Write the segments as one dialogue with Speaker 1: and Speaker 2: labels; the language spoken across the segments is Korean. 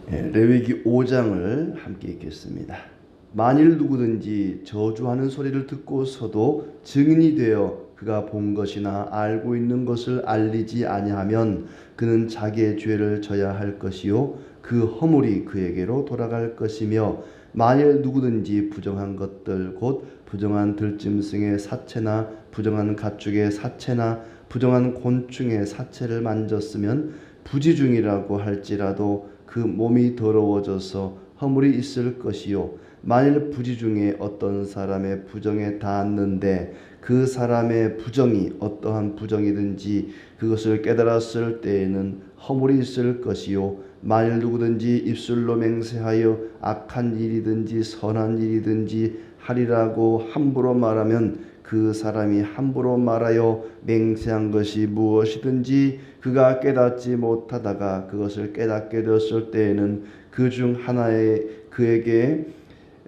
Speaker 1: 레위기 5장을 함께 읽겠습니다. 만일 누구든지 저주하는 소리를 듣고서도 증인이 되어 그가 본 것이나 알고 있는 것을 알리지 아니하면 그는 자기의 죄를 져야 할 것이요 그 허물이 그에게로 돌아갈 것이며, 만일 누구든지 부정한 것들 곧 부정한 들짐승의 사체나 부정한 가축의 사체나 부정한 곤충의 사체를 만졌으면 부지중이라고 할지라도 그 몸이 더러워져서 허물이 있을 것이요, 만일 부지중에 어떤 사람의 부정에 닿았는데 그 사람의 부정이 어떠한 부정이든지 그것을 깨달았을 때에는 허물이 있을 것이요, 만일 누구든지 입술로 맹세하여 악한 일이든지 선한 일이든지 하리라고 함부로 말하면 그 사람이 함부로 말하여 맹세한 것이 무엇이든지 그가 깨닫지 못하다가 그것을 깨닫게 되었을 때에는 그 중 하나에 그에게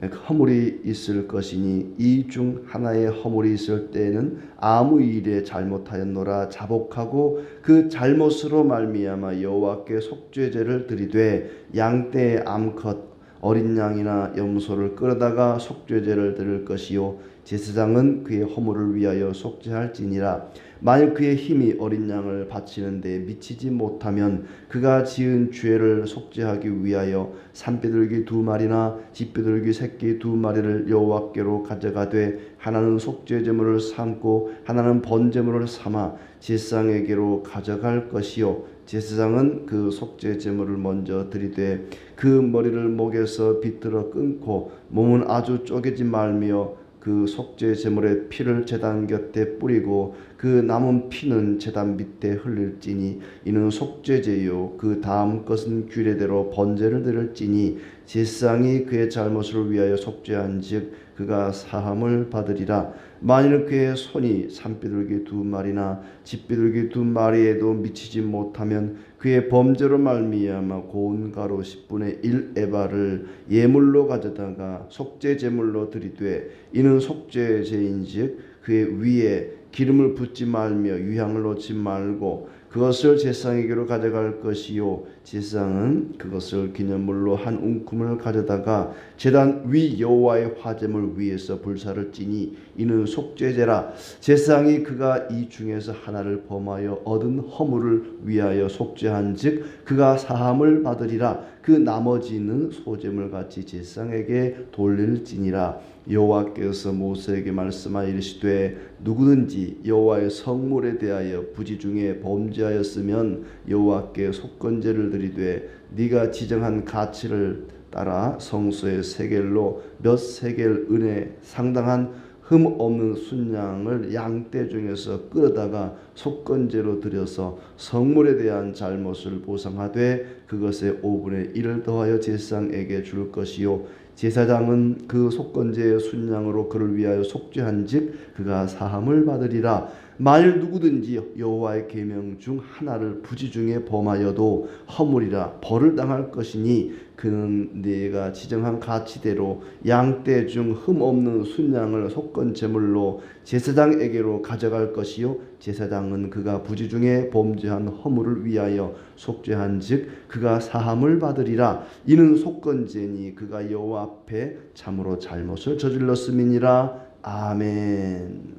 Speaker 1: 허물이 있을 것이니, 이 중 하나의 허물이 있을 때에는 아무 일에 잘못하였노라 자복하고 그 잘못으로 말미암아 여호와께 속죄제를 드리되 양떼 암컷 어린 양이나 염소를 끌어다가 속죄제를 드릴 것이요 제사장은 그의 허물을 위하여 속죄할지니라. 만일 그의 힘이 어린 양을 바치는 데 미치지 못하면 그가 지은 죄를 속죄하기 위하여 산비둘기 2마리나 집비둘기 새끼 2마리를 여호와께로 가져가되 하나는 속죄제물을 삼고 하나는 번제물을 삼아 제사장에게로 가져갈 것이요 제사장은 그 속죄제물을 먼저 드리되 그 머리를 목에서 비틀어 끊고 몸은 아주 쪼개지 말며 그 속죄제물의 피를 제단 곁에 뿌리고 그 남은 피는 제단 밑에 흘릴지니 이는 속죄제요 그 다음 것은 규례대로 번제를 드릴지니 제사장이 그의 잘못을 위하여 속죄한즉 그가 사함을 받으리라. 만일 그의 손이 산비둘기 2마리나 집비둘기 2마리에도 미치지 못하면 그의 범죄로 말미암아 고운 가루 10분의 1 에바를 예물로 가져다가 속죄제물로 드리되 이는 속죄제인즉 그의 위에 기름을 붓지 말며 유향을 놓지 말고 그것을 제사장에게로 가져갈 것이요 제사장은 그것을 기념물로 한 움큼을 가져다가 제단 위 여호와의 화제물 위에서 불사를 찌니 이는 속죄제라. 제사장이 그가 이 중에서 하나를 범하여 얻은 허물을 위하여 속죄한즉 그가 사함을 받으리라. 그 나머지는 소제물 같이 제사장에게 돌릴지니라. 여호와께서 모세에게 말씀하여 이르시되 누구든지 여호와의 성물에 대하여 부지중에 범죄하였으면 여호와께 속건제를 드리되 네가 지정한 가치를 따라 성소의 세겔로 몇 세겔 은에 상당한 흠 없는 순양을 양떼 중에서 끌어다가 속건제로 드려서 성물에 대한 잘못을 보상하되 그것의 5분의 1을 더하여 제사장에게 줄 것이요 제사장은 그 속건제의 순양으로 그를 위하여 속죄한즉 그가 사함을 받으리라. 만일 누구든지 여호와의 계명 중 하나를 부지중에 범하여도 허물이라 벌을 당할 것이니 그는 네가 지정한 가치대로 양떼 중 흠 없는 순양을 속건 제물로 제사장에게로 가져갈 것이요 제사장은 그가 부지중에 범죄한 허물을 위하여 속죄한즉 그가 사함을 받으리라. 이는 속건제니 그가 여호와 앞에 참으로 잘못을 저질렀음이니라. 아멘.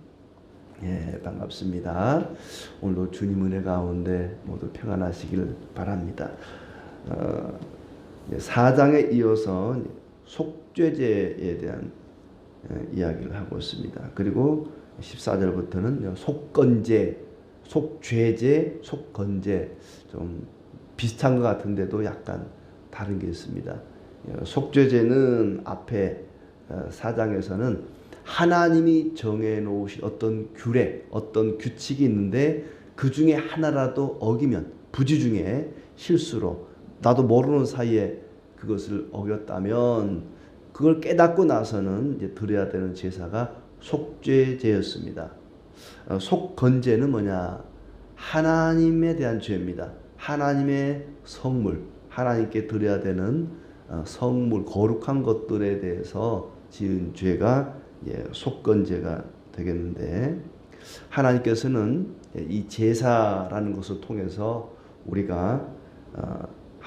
Speaker 1: 반갑습니다. 오늘도 주님 은혜 가운데 모두 평안하시길 바랍니다. 4장에 이어서 속죄제에 대한 이야기를 하고 있습니다. 그리고 14절부터는 속건제, 속죄제, 속건제 좀 비슷한 것 같은데도 약간 다른 게 있습니다. 속죄제는 앞에 4장에서는 하나님이 정해놓으신 어떤 규례, 어떤 규칙이 있는데 그 중에 하나라도 어기면 부지중에 실수로 나도 모르는 사이에 그것을 어겼다면 그걸 깨닫고 나서는 이제 드려야 되는 제사가 속죄제였습니다. 속건제는 뭐냐? 하나님에 대한 죄입니다. 하나님의 성물, 하나님께 드려야 되는 성물, 거룩한 것들에 대해서 지은 죄가 속건제가 되겠는데, 하나님께서는 이 제사라는 것을 통해서 우리가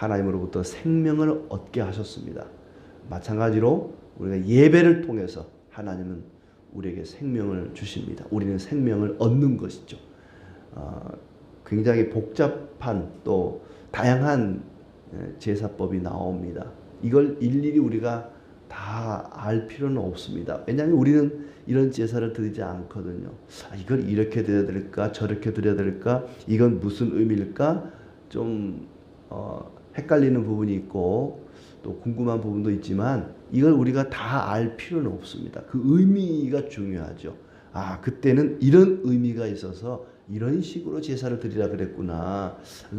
Speaker 1: 하나님으로부터 생명을 얻게 하셨습니다. 마찬가지로 우리가 예배를 통해서 하나님은 우리에게 생명을 주십니다. 우리는 생명을 얻는 것이죠. 굉장히 복잡한 또 다양한 제사법이 나옵니다. 이걸 일일이 우리가 다 알 필요는 없습니다. 왜냐하면 우리는 이런 제사를 드리지 않거든요. 이걸 이렇게 드려야 될까 저렇게 드려야 될까 이건 무슨 의미일까 좀 헷갈리는 부분이 있고 또 궁금한 부분도 있지만 이걸 우리가 다 알 필요는 없습니다. 그 의미가 중요하죠. 그때는 이런 의미가 있어서 이런 식으로 제사를 드리라 그랬구나.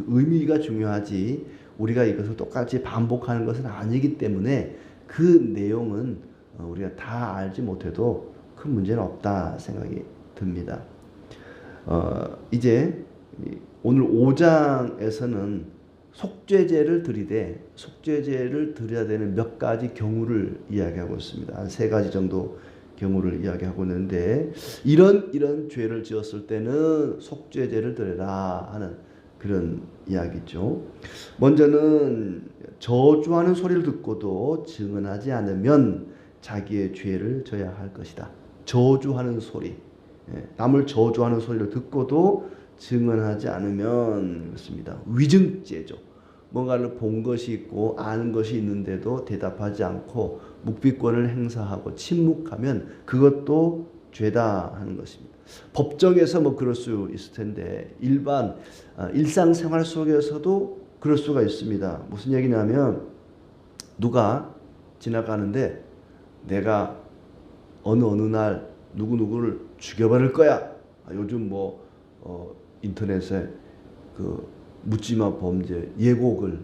Speaker 1: 의미가 중요하지 우리가 이것을 똑같이 반복하는 것은 아니기 때문에 그 내용은 우리가 다 알지 못해도 큰 문제는 없다 생각이 듭니다. 이제 오늘 5장에서는 속죄제를 드리되 속죄제를 드려야 되는 몇 가지 경우를 이야기하고 있습니다. 한 3가지 정도 경우를 이야기하고 있는데 이런 죄를 지었을 때는 속죄제를 드려라 하는 그런 이야기죠. 먼저는 저주하는 소리를 듣고도 증언하지 않으면 자기의 죄를 져야 할 것이다. 저주하는 소리, 남을 저주하는 소리를 듣고도 증언하지 않으면 그렇습니다. 위증죄죠. 뭔가를 본 것이 있고 아는 것이 있는데도 대답하지 않고 묵비권을 행사하고 침묵하면 그것도 죄다 하는 것입니다. 법정에서 뭐 그럴 수 있을 텐데 일상생활 속에서도 그럴 수가 있습니다. 무슨 얘기냐면 누가 지나가는데 내가 어느 날 누구누구를 죽여버릴 거야. 요즘 인터넷에 그 묻지마 범죄 예고글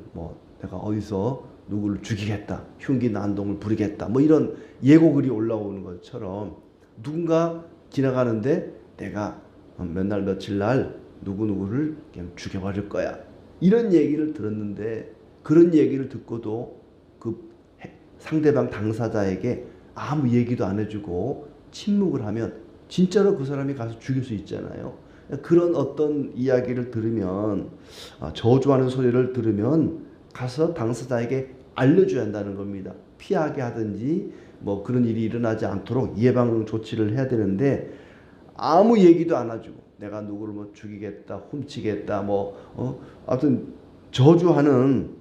Speaker 1: 내가 어디서 누구를 죽이겠다, 흉기 난동을 부리겠다, 이런 예고글이 올라오는 것처럼 누군가 지나가는데 내가 몇 날 며칠 날 누구누구를 그냥 죽여버릴 거야. 이런 얘기를 들었는데 그런 얘기를 듣고도 그 상대방 당사자에게 아무 얘기도 안 해주고 침묵을 하면 진짜로 그 사람이 가서 죽일 수 있잖아요. 그런 어떤 이야기를 들으면 저주하는 소리를 들으면 가서 당사자에게 알려줘야 한다는 겁니다. 피하게 하든지 그런 일이 일어나지 않도록 예방 조치를 해야 되는데 아무 얘기도 안 해주고 내가 누구를 죽이겠다, 훔치겠다, 아무튼 저주하는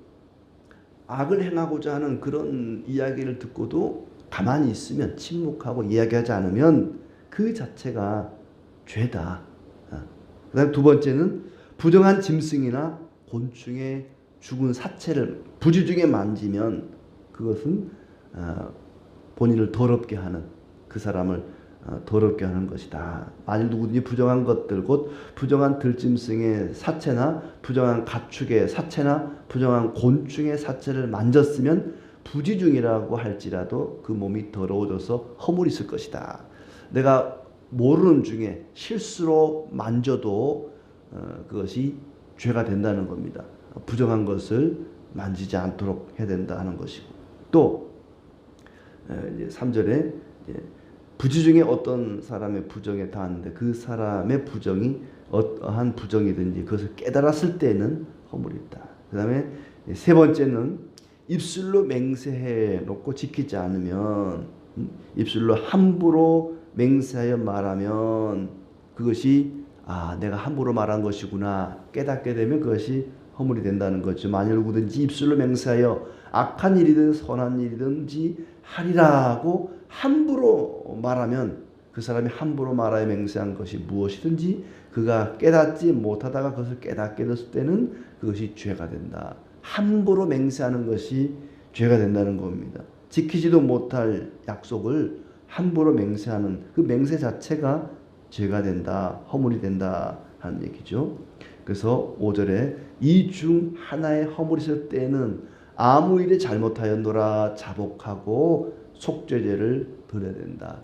Speaker 1: 악을 행하고자 하는 그런 이야기를 듣고도 가만히 있으면 침묵하고 이야기하지 않으면 그 자체가 죄다. 그다음 2번째는 부정한 짐승이나 곤충의 죽은 사체를 부지 중에 만지면 그것은 본인을 더럽게 하는 그 사람을 더럽게 하는 것이다. 만일 누구든지 부정한 것들 곧 부정한 들짐승의 사체나 부정한 가축의 사체나 부정한 곤충의 사체를 만졌으면 부지중이라고 할지라도 그 몸이 더러워져서 허물이 있을 것이다. 내가 모르는 중에 실수로 만져도 그것이 죄가 된다는 겁니다. 부정한 것을 만지지 않도록 해야 된다 하는 것이고 또 3절에 부지 중에 어떤 사람의 부정에 닿았는데 그 사람의 부정이 어떠한 부정이든지 그것을 깨달았을 때는 허물이 있다. 그 다음에 3번째는 입술로 맹세해 놓고 지키지 않으면 입술로 함부로 맹세하여 말하면 그것이 내가 함부로 말한 것이구나 깨닫게 되면 그것이 허물이 된다는 거죠. 만일 누구든지 입술로 맹세하여 악한 일이든 선한 일이든지 하리라고 함부로 말하면 그 사람이 함부로 말하여 맹세한 것이 무엇이든지 그가 깨닫지 못하다가 그것을 깨닫게 됐을 때는 그것이 죄가 된다. 함부로 맹세하는 것이 죄가 된다는 겁니다. 지키지도 못할 약속을 함부로 맹세하는 그 맹세 자체가 죄가 된다, 허물이 된다 하는 얘기죠. 그래서 5절에 이 중 하나의 허물이 있을 때는 아무 일에 잘못하였노라 자복하고 속죄제를 드려야 된다.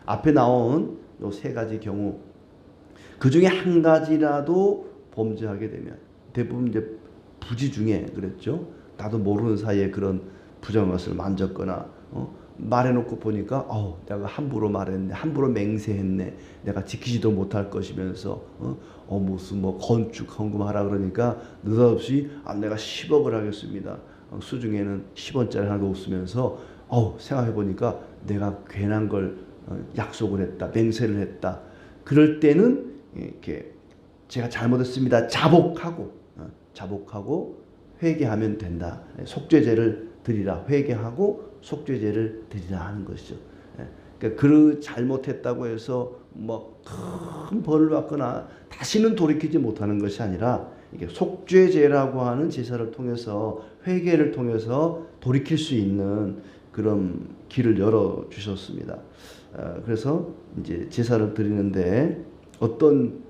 Speaker 1: 앞에 나온 요 3가지 경우 그 중에 한 가지라도 범죄하게 되면 대부분 이제 부지 중에 그랬죠. 나도 모르는 사이에 그런 부정한 것을 만졌거나 말해놓고 보니까 내가 함부로 말했네, 함부로 맹세했네, 내가 지키지도 못할 것이면서 무슨 뭐 건축 헌금하라 그러니까 느닷없이 내가 10억을 하겠습니다. 수중에는 10원짜리 하나도 없으면서 생각해 보니까 내가 괜한 걸 약속을 했다, 맹세를 했다. 그럴 때는 이렇게 제가 잘못했습니다. 자복하고 회개하면 된다. 속죄제를 드리라. 회개하고 속죄제를 드리라 하는 것이죠. 그러니까 잘못했다고 해서 뭐 큰 벌을 받거나 다시는 돌이키지 못하는 것이 아니라 이게 속죄제라고 하는 제사를 통해서 회개를 통해서 돌이킬 수 있는 그런 길을 열어 주셨습니다. 그래서 이제 제사를 드리는데 어떤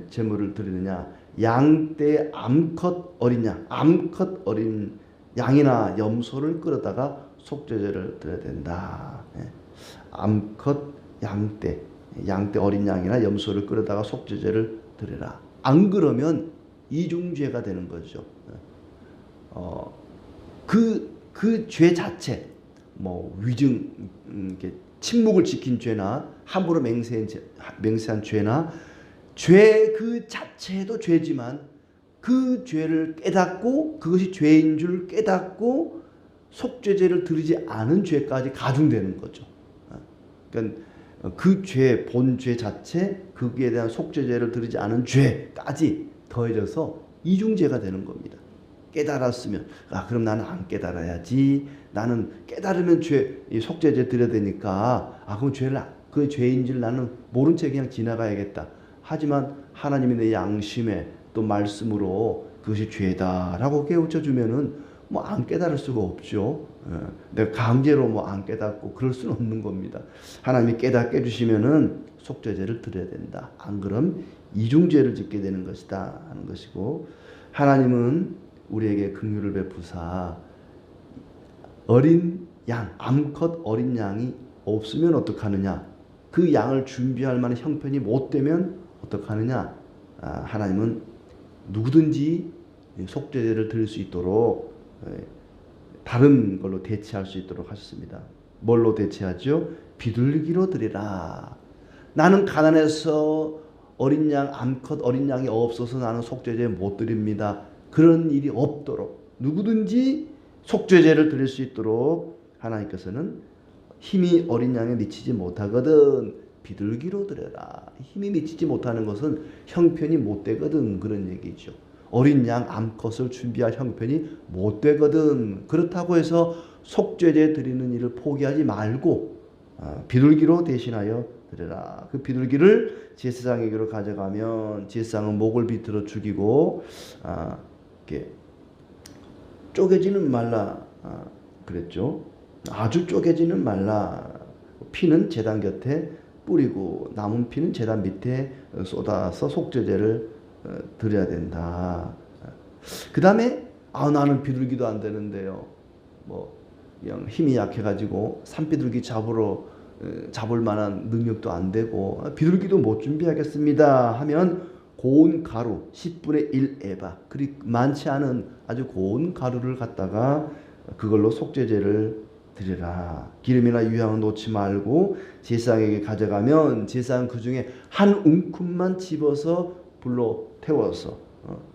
Speaker 1: 제물을 드리느냐? 양떼 암컷 어린 양, 암컷 어린 양이나 염소를 끌어다가 속죄제를 드려야 된다. 암컷 양떼 어린 양이나 염소를 끌어다가 속죄제를 드려라. 안 그러면 이중죄가 되는 거죠. 그 죄 자체, 뭐 위증, 침묵을 지킨 죄나 함부로 맹세한 죄나 죄 그 자체도 죄지만 그 죄를 깨닫고 그것이 죄인 줄 깨닫고 속죄제를 드리지 않은 죄까지 가중되는 거죠. 그러니까 그 죄, 본 죄 자체, 거기에 대한 속죄제를 드리지 않은 죄까지 더해져서 이중죄가 되는 겁니다. 깨달았으면 그럼 나는 안 깨달아야지. 나는 깨달으면 속죄제 드려야 되니까 그럼 그 죄인 줄 나는 모른 채 그냥 지나가야겠다. 하지만 하나님이 내 양심에 또 말씀으로 그것이 죄다라고 깨우쳐 주면은 뭐 안 깨달을 수가 없죠. 내가 강제로 뭐 안 깨닫고 그럴 수는 없는 겁니다. 하나님이 깨닫게 해주시면은 속죄제를 드려야 된다. 안 그럼 이중죄를 짓게 되는 것이다 하는 것이고, 하나님은 우리에게 긍휼을 베푸사 어린 양, 암컷 어린 양이 없으면 어떡하느냐? 그 양을 준비할 만한 형편이 못 되면 어떡하느냐? 하나님은 누구든지 속죄제를 드릴 수 있도록 다른 걸로 대체할 수 있도록 하셨습니다. 뭘로 대체하죠? 비둘기로 드리라. 나는 가난해서 어린 양, 암컷 어린 양이 없어서 나는 속죄제 못 드립니다. 그런 일이 없도록 누구든지 속죄제를 드릴 수 있도록 하나님께서는 힘이 어린 양에 미치지 못하거든 비둘기로 드려라. 힘이 미치지 못하는 것은 형편이 못 되거든 그런 얘기죠. 어린 양 암컷을 준비할 형편이 못 되거든. 그렇다고 해서 속죄제 드리는 일을 포기하지 말고 비둘기로 대신하여 드려라. 그 비둘기를 제사장에게로 가져가면 제사장은 목을 비틀어 죽이고 이렇게 쪼개지는 말라 그랬죠. 아주 쪼개지는 말라. 피는 제단 곁에 뿌리고 남은 피는 제단 밑에 쏟아서 속죄제를 드려야 된다. 그 다음에 나는 비둘기도 안 되는데요. 뭐 그냥 힘이 약해가지고 산비둘기 잡을 만한 능력도 안 되고 비둘기도 못 준비하겠습니다 하면 고운 가루 10분의 1 에바, 그리 많지 않은 아주 고운 가루를 갖다가 그걸로 속죄제를 드리라. 기름이나 유향은 놓지 말고 제사장에게 가져가면 제사장 그 중에 한 움큼만 집어서 불로 태워서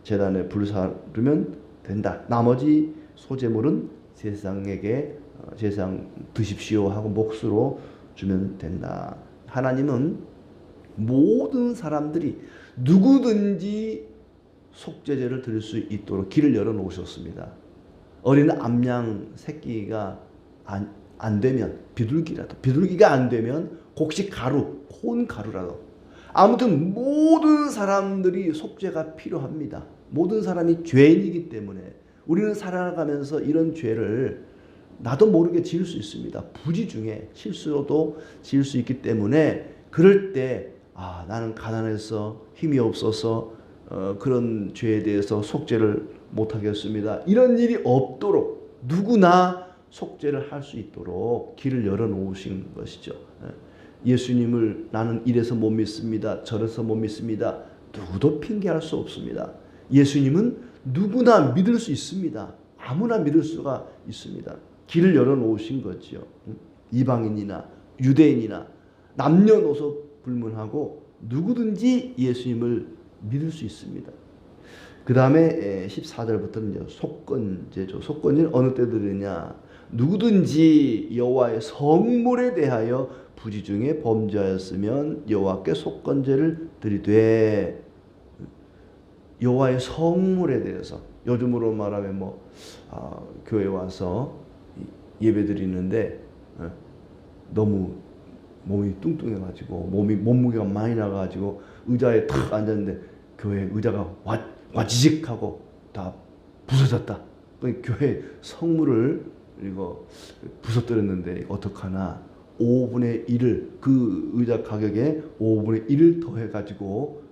Speaker 1: 제단에 불사르면 된다. 나머지 소제물은 제사장에게 제사장 드십시오 하고 몫으로 주면 된다. 하나님은 모든 사람들이 누구든지 속죄제를 드릴 수 있도록 길을 열어 놓으셨습니다. 어린 암양 새끼가 안 되면 비둘기가 안 되면 곡식 가루, 콘 가루라도, 아무튼 모든 사람들이 속죄가 필요합니다. 모든 사람이 죄인이기 때문에 우리는 살아가면서 이런 죄를 나도 모르게 지을 수 있습니다. 부지 중에 실수로도 지을 수 있기 때문에 그럴 때 나는 가난해서 힘이 없어서 그런 죄에 대해서 속죄를 못하겠습니다. 이런 일이 없도록 누구나 속죄를 할 수 있도록 길을 열어놓으신 것이죠. 예수님을 나는 이래서 못 믿습니다. 저래서 못 믿습니다. 누구도 핑계할 수 없습니다. 예수님은 누구나 믿을 수 있습니다. 아무나 믿을 수가 있습니다. 길을 열어놓으신 거죠. 이방인이나 유대인이나 남녀노소 불문하고 누구든지 예수님을 믿을 수 있습니다. 그 다음에 14절부터는 속건제죠. 속건제는 어느 때 드리냐? 누구든지 여호와의 성물에 대하여 부지 중에 범죄하였으면 여호와께 속건제를 드리되, 여호와의 성물에 대해서 요즘으로 말하면 교회 와서 예배 드리는데 너무 몸이 뚱뚱해가지고 몸무게가 많이 나가지고 의자에 탁 앉았는데 교회 의자가 와지직하고 다 부서졌다. 교회 성물을 이거 부서뜨렸는데 어떡하나? 5분의 1을 그 의자 가격에 5분의 1을 더해가지고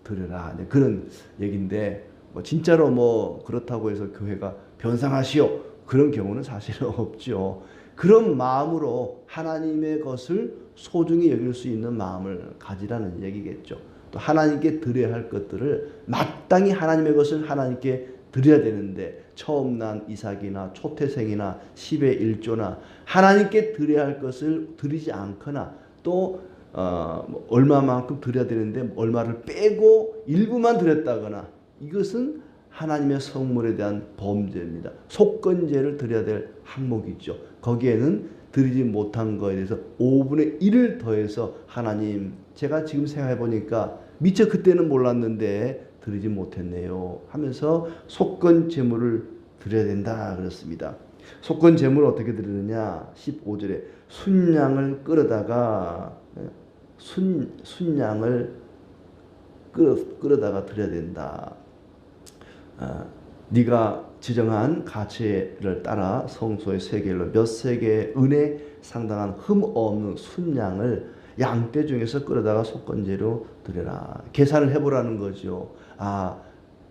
Speaker 1: 드려라. 그런 얘기인데 진짜로 그렇다고 해서 교회가 변상하시오 그런 경우는 사실은 없죠. 그런 마음으로 하나님의 것을 소중히 여길 수 있는 마음을 가지라는 얘기겠죠. 또 하나님께 드려야 할 것들을 마땅히 하나님의 것을 하나님께 드려야 되는데, 처음 난 이삭이나 초태생이나 10의 1조나 하나님께 드려야 할 것을 드리지 않거나, 또 얼마만큼 드려야 되는데 얼마를 빼고 일부만 드렸다거나, 이것은 하나님의 성물에 대한 범죄입니다. 속건제를 드려야 될 항목이죠. 거기에는 드리지 못한 거에 대해서 5분의 1을 더해서 하나님, 제가 지금 생각해 보니까 미처 그때는 몰랐는데 드리지 못했네요 하면서 속건 제물을 드려야 된다 그랬습니다. 속건 제물을 어떻게 드리느냐? 15절에 순양을 끌어다가 순양을 끌어다가 드려야 된다. 네가 지정한 가치를 따라 성소의 세겔로 몇 세겔 은에 상당한 흠 없는 순양을 양떼 중에서 끌어다가 속건제로 드려라. 계산을 해보라는 거죠.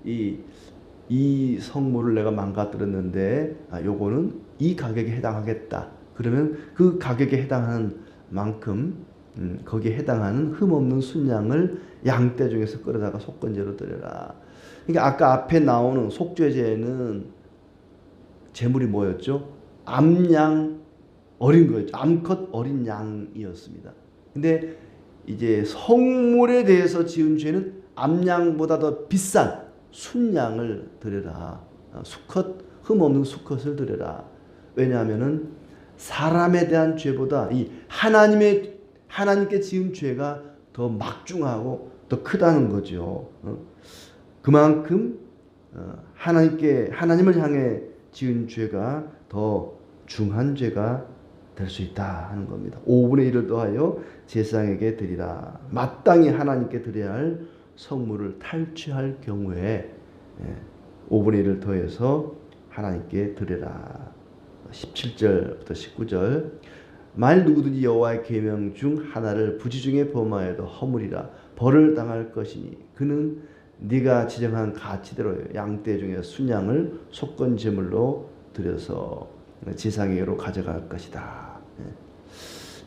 Speaker 1: 이 성물을 내가 망가뜨렸는데 요거는 이 가격에 해당하겠다. 그러면 그 가격에 해당하는 만큼 거기에 해당하는 흠없는 순양을 양떼 중에서 끌어다가 속건제로 드려라. 그러니까 아까 앞에 나오는 속죄제는 제물이 뭐였죠? 암양 어린 거였죠. 암컷 어린 양이었습니다. 근데 이제 성물에 대해서 지은 죄는 암양보다 더 비싼 순양을 드려라. 수컷, 흠없는 수컷을 드려라. 왜냐하면은 사람에 대한 죄보다 이 하나님께 지은 죄가 더 막중하고 더 크다는 거죠. 그만큼 하나님을 향해 지은 죄가 더 중한 죄가 될 수 있다 하는 겁니다. 5분의 1을 더하여 제사장에게 드리라. 마땅히 하나님께 드려야 할 성물을 탈취할 경우에 5분의 1을 더해서 하나님께 드려라. 17절부터 19절. 만일 누구든지 여호와의 계명 중 하나를 부지 중에 범하여도 허물이라 벌을 당할 것이니 그는 네가 지정한 가치대로 양떼 중에 순양을 속건 제물로 드려서 제사장에게로 가져갈 것이다.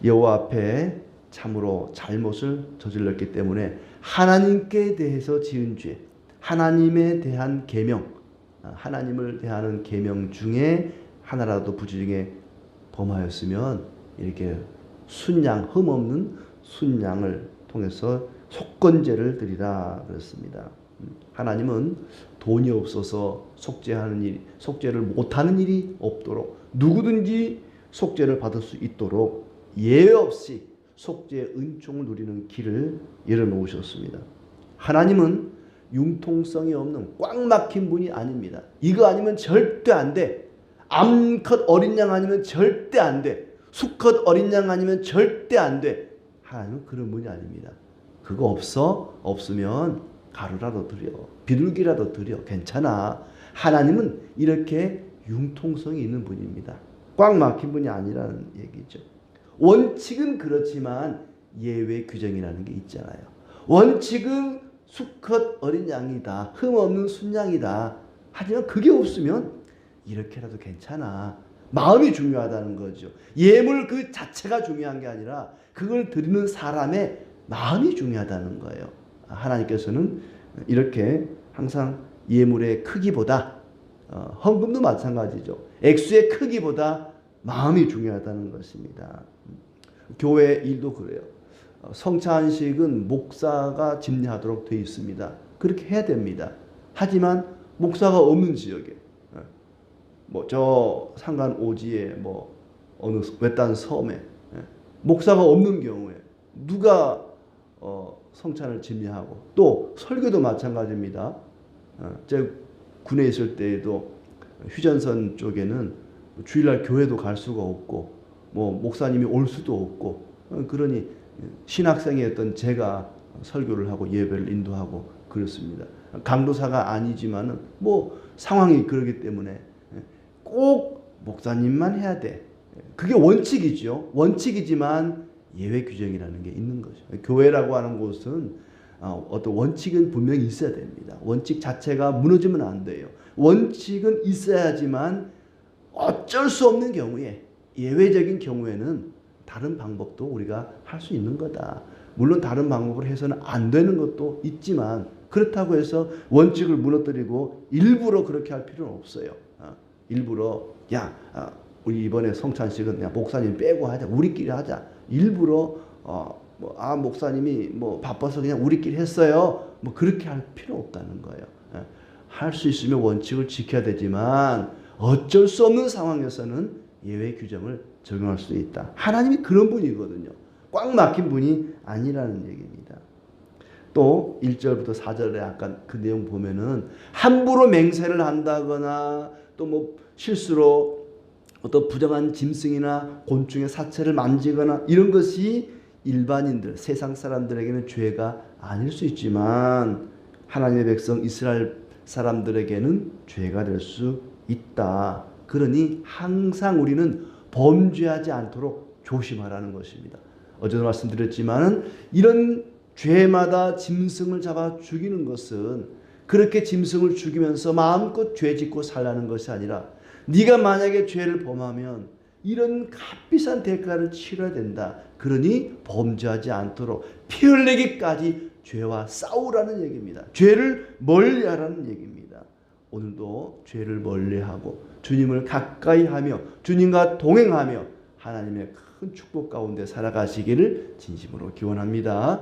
Speaker 1: 여호와 앞에 참으로 잘못을 저질렀기 때문에 하나님께 대해서 지은 죄, 하나님에 대한 계명, 하나님을 대하는 계명 중에 하나라도 부지 중에 범하였으면 이렇게 순양, 흠없는 순양을 통해서 속건제를 드리라 그랬습니다. 하나님은 돈이 없어서 속죄를 못하는 일이 없도록 누구든지 속죄를 받을 수 있도록 예외 없이 속죄의 은총을 누리는 길을 열어놓으셨습니다. 하나님은 융통성이 없는 꽉 막힌 분이 아닙니다. 이거 아니면 절대 안 돼. 암컷 어린 양 아니면 절대 안 돼. 수컷 어린 양 아니면 절대 안 돼. 하나님은 그런 분이 아닙니다. 그거 없으면 가루라도 드려, 비둘기라도 드려, 괜찮아. 하나님은 이렇게 융통성이 있는 분입니다. 꽉 막힌 분이 아니라는 얘기죠. 원칙은 그렇지만 예외 규정이라는 게 있잖아요. 원칙은 수컷 어린 양이다, 흠없는 순양이다. 하지만 그게 없으면 이렇게라도 괜찮아. 마음이 중요하다는 거죠. 예물 그 자체가 중요한 게 아니라 그걸 드리는 사람의 마음이 중요하다는 거예요. 하나님께서는 이렇게 항상 예물의 크기보다 헌금도 마찬가지죠. 액수의 크기보다 마음이 중요하다는 것입니다. 교회 일도 그래요. 성찬식은 목사가 집례하도록 되어 있습니다. 그렇게 해야 됩니다. 하지만 목사가 없는 지역에, 뭐 저 산간 오지에 뭐 어느 외딴 섬에 목사가 없는 경우에 누가 성찬을 집례하고, 또 설교도 마찬가지입니다. 제가 군에 있을 때에도 휴전선 쪽에는 주일날 교회도 갈 수가 없고 뭐 목사님이 올 수도 없고, 그러니 신학생이었던 제가 설교를 하고 예배를 인도하고 그렇습니다. 강도사가 아니지만은 뭐 상황이 그러기 때문에 꼭 목사님만 해야 돼. 그게 원칙이죠. 원칙이지만 예외 규정이라는 게 있는 거죠. 교회라고 하는 곳은 어떤 원칙은 분명히 있어야 됩니다. 원칙 자체가 무너지면 안 돼요. 원칙은 있어야지만 어쩔 수 없는 경우에, 예외적인 경우에는 다른 방법도 우리가 할 수 있는 거다. 물론 다른 방법을 해서는 안 되는 것도 있지만, 그렇다고 해서 원칙을 무너뜨리고 일부러 그렇게 할 필요는 없어요. 일부러 우리 이번에 성찬식은 그냥 목사님 빼고 하자, 우리끼리 하자. 일부러 목사님이 뭐 바빠서 그냥 우리끼리 했어요. 뭐 그렇게 할 필요 없다는 거예요. 할 수 있으면 원칙을 지켜야 되지만 어쩔 수 없는 상황에서는 예외 규정을 적용할 수 있다. 하나님이 그런 분이거든요. 꽉 막힌 분이 아니라는 얘기입니다. 또 1절부터 4절에 아까 그 내용 보면은 함부로 맹세를 한다거나 또 뭐 실수로 어떤 부정한 짐승이나 곤충의 사체를 만지거나 이런 것이 일반인들, 세상 사람들에게는 죄가 아닐 수 있지만 하나님의 백성 이스라엘 사람들에게는 죄가 될 수 있다. 그러니 항상 우리는 범죄하지 않도록 조심하라는 것입니다. 어제도 말씀드렸지만 이런 죄마다 짐승을 잡아 죽이는 것은 그렇게 짐승을 죽이면서 마음껏 죄 짓고 살라는 것이 아니라, 네가 만약에 죄를 범하면 이런 값비싼 대가를 치러야 된다. 그러니 범죄하지 않도록 피 흘리기까지 죄와 싸우라는 얘기입니다. 죄를 멀리하라는 얘기입니다. 오늘도 죄를 멀리하고 주님을 가까이 하며 주님과 동행하며 하나님의 큰 축복 가운데 살아가시기를 진심으로 기원합니다.